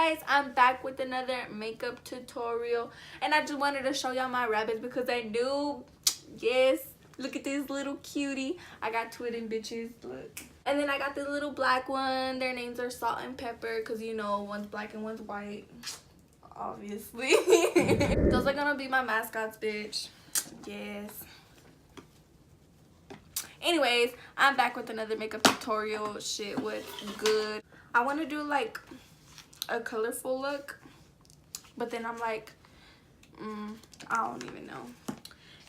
guys, I'm back with another makeup tutorial, and I just wanted to show y'all my rabbits because I knew, yes, look at this little cutie. I got twin bitches, look. And then I got this little black one. Their names are Salt and Pepper because, you know, one's black and one's white, obviously. Those are gonna be my mascots, bitch. Yes. Anyways, I'm back with another makeup tutorial. Shit, what's good? I want to do like a colorful look, but then I'm like, I don't even know.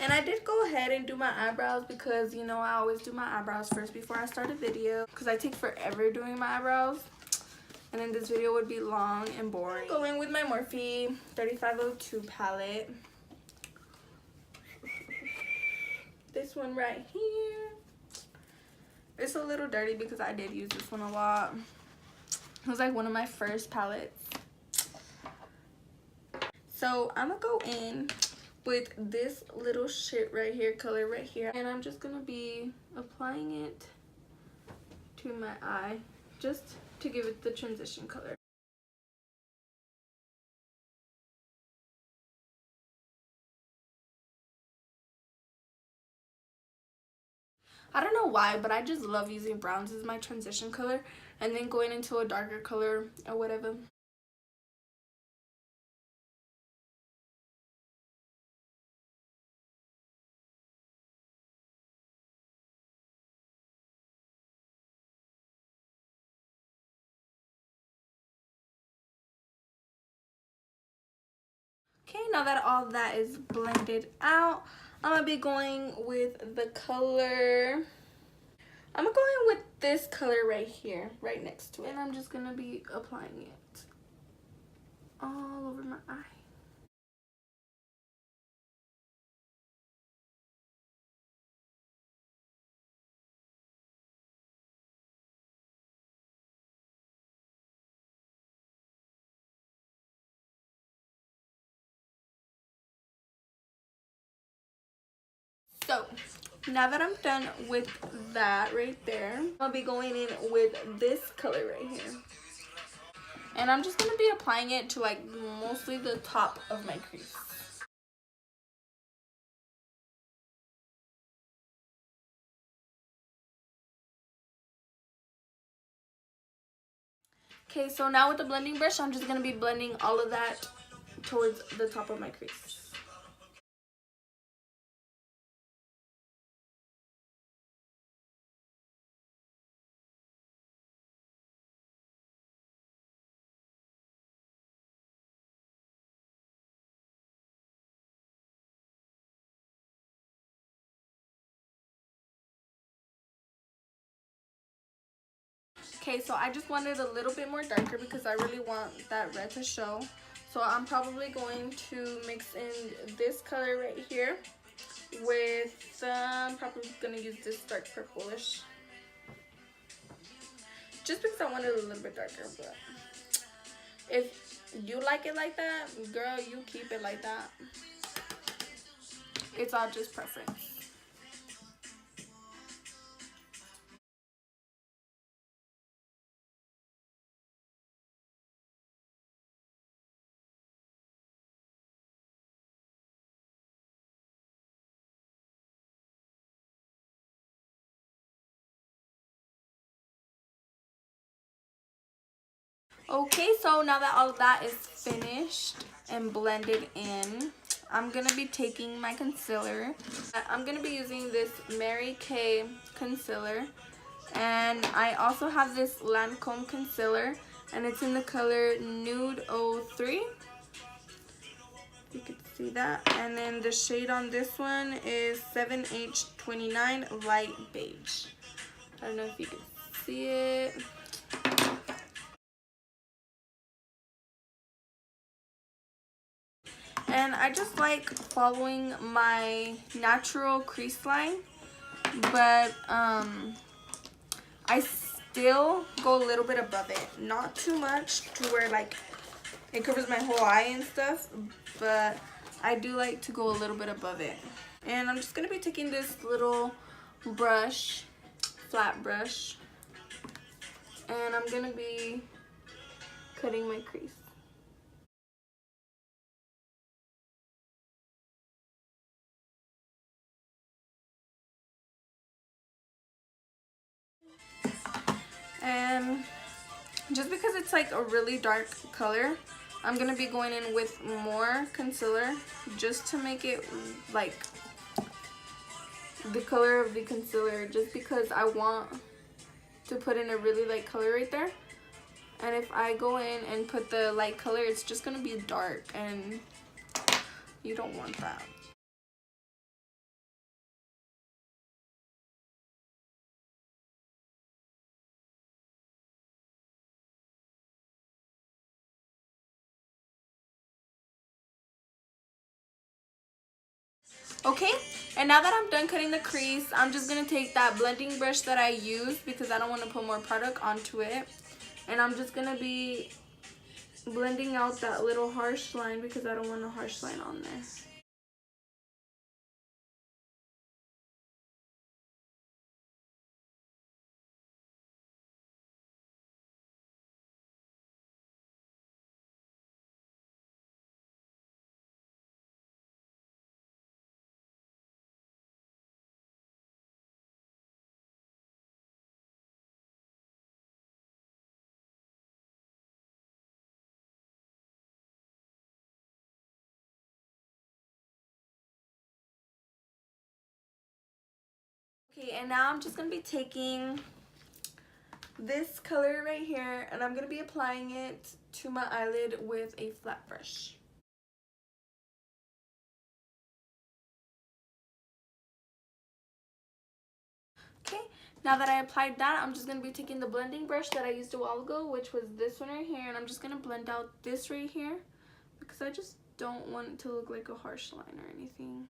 And I did go ahead and do my eyebrows because, you know, I always do my eyebrows first before I start a video because I take forever doing my eyebrows, and then this video would be long and boring. Going with my Morphe 3502 palette. This one right here. It's a little dirty because I did use this one a lot. It was like one of my first palettes. So I'm gonna go in with this little shit right here, color right here, and I'm just gonna be applying it to my eye just to give it the transition color. I don't know why, but I just love using browns as my transition color and then going into a darker color or whatever. Okay, now that all that is blended out, I'm gonna be going with the color. I'm going with this color right here, right next to it. And I'm just gonna be applying it all over my eye. So now that I'm done with that right there, I'll be going in with this color right here. And I'm just gonna be applying it to like mostly the top of my crease. Okay, so now with the blending brush, I'm just gonna be blending all of that towards the top of my crease. Okay, so I just wanted a little bit more darker because I really want that red to show. So I'm probably going to mix in this color right here with, probably going to use this dark purplish. Just because I want it a little bit darker, but if you like it like that, girl, you keep it like that. It's all just preference. Okay, so now that all of that is finished and blended in, I'm going to be taking my concealer. I'm going to be using this Mary Kay concealer. And I also have this Lancome concealer, and it's in the color Nude 03. You can see that. And then the shade on this one is 7H29 Light Beige. I don't know if you can see it. And I just like following my natural crease line, but I still go a little bit above it. Not too much to where like it covers my whole eye and stuff, but I do like to go a little bit above it. And I'm just going to be taking this little brush, flat brush, and I'm going to be cutting my crease. And just because it's like a really dark color, I'm gonna be going in with more concealer just to make it like the color of the concealer, just because I want to put in a really light color right there. And if I go in and put the light color, it's just gonna be dark, and you don't want that. Okay, and now that I'm done cutting the crease, I'm just gonna take that blending brush that I used because I don't want to put more product onto it, and I'm just gonna be blending out that little harsh line because I don't want a harsh line on there. Okay, and now I'm just gonna be taking this color right here, and I'm gonna be applying it to my eyelid with a flat brush. Okay, now that I applied that, I'm just gonna be taking the blending brush that I used a while ago, which was this one right here, and I'm just gonna blend out this right here because I just don't want it to look like a harsh line or anything.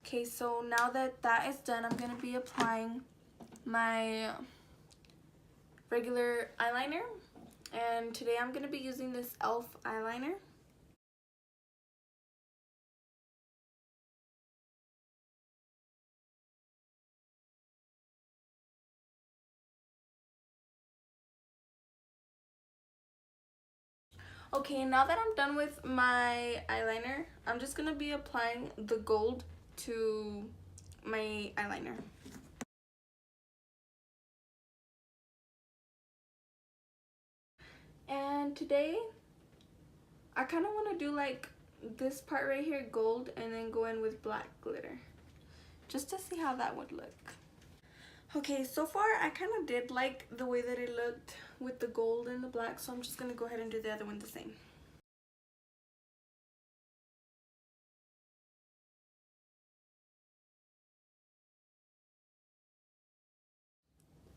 Okay, so now that that is done, I'm gonna be applying my regular eyeliner, and today I'm gonna be using this e.l.f. eyeliner. Okay, now that I'm done with my eyeliner, I'm just gonna be applying the gold to my eyeliner. And today, I kind of want to do like this part right here gold and then go in with black glitter, just to see how that would look. Okay, so far I kind of did like the way that it looked with the gold and the black, so I'm just gonna go ahead and do the other one the same.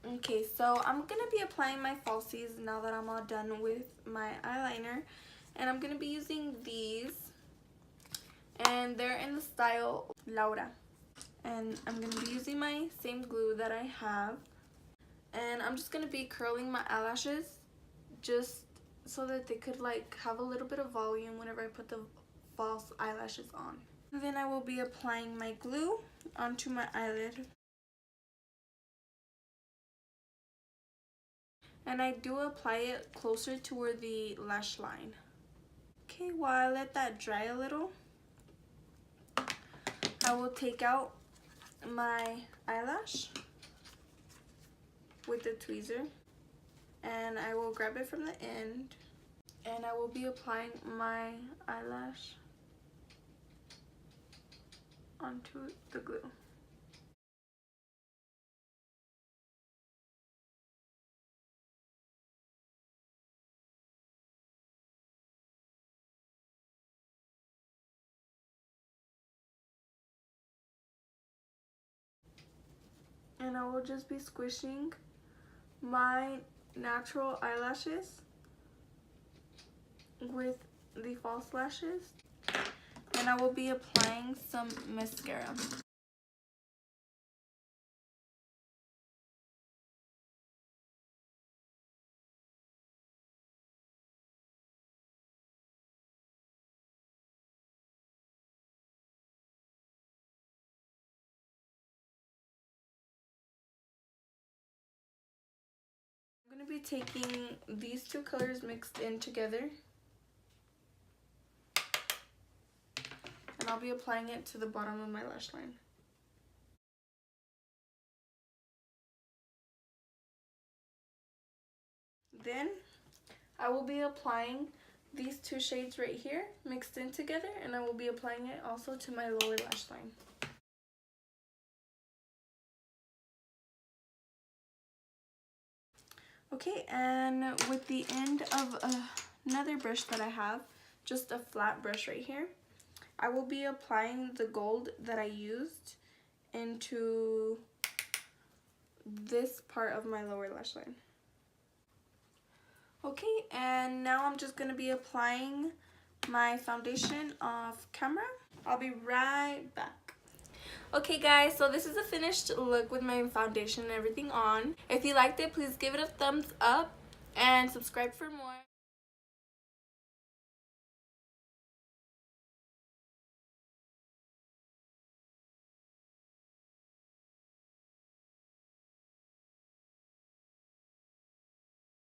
Okay, so I'm gonna be applying my falsies now that I'm all done with my eyeliner, and I'm gonna be using these, and they're in the style Laura, and I'm gonna be using my same glue that I have, and I'm just gonna be curling my eyelashes just so that they could like have a little bit of volume whenever I put the false eyelashes on. And then I will be applying my glue onto my eyelid. And I do apply it closer to where the lash line. Okay, while I let that dry a little, I will take out my eyelash with the tweezer, and I will grab it from the end, and I will be applying my eyelash onto the glue. And I will just be squishing my natural eyelashes with the false lashes, and I will be applying some mascara. I'm going to be taking these two colors mixed in together. And I'll be applying it to the bottom of my lash line. Then I will be applying these two shades right here mixed in together, and I will be applying it also to my lower lash line. Okay, and with the end of another brush that I have, just a flat brush right here, I will be applying the gold that I used into this part of my lower lash line. Okay, and now I'm just going to be applying my foundation off camera. I'll be right back. Okay guys, so this is a finished look with my foundation and everything on. If you liked it, please give it a thumbs up and subscribe for more.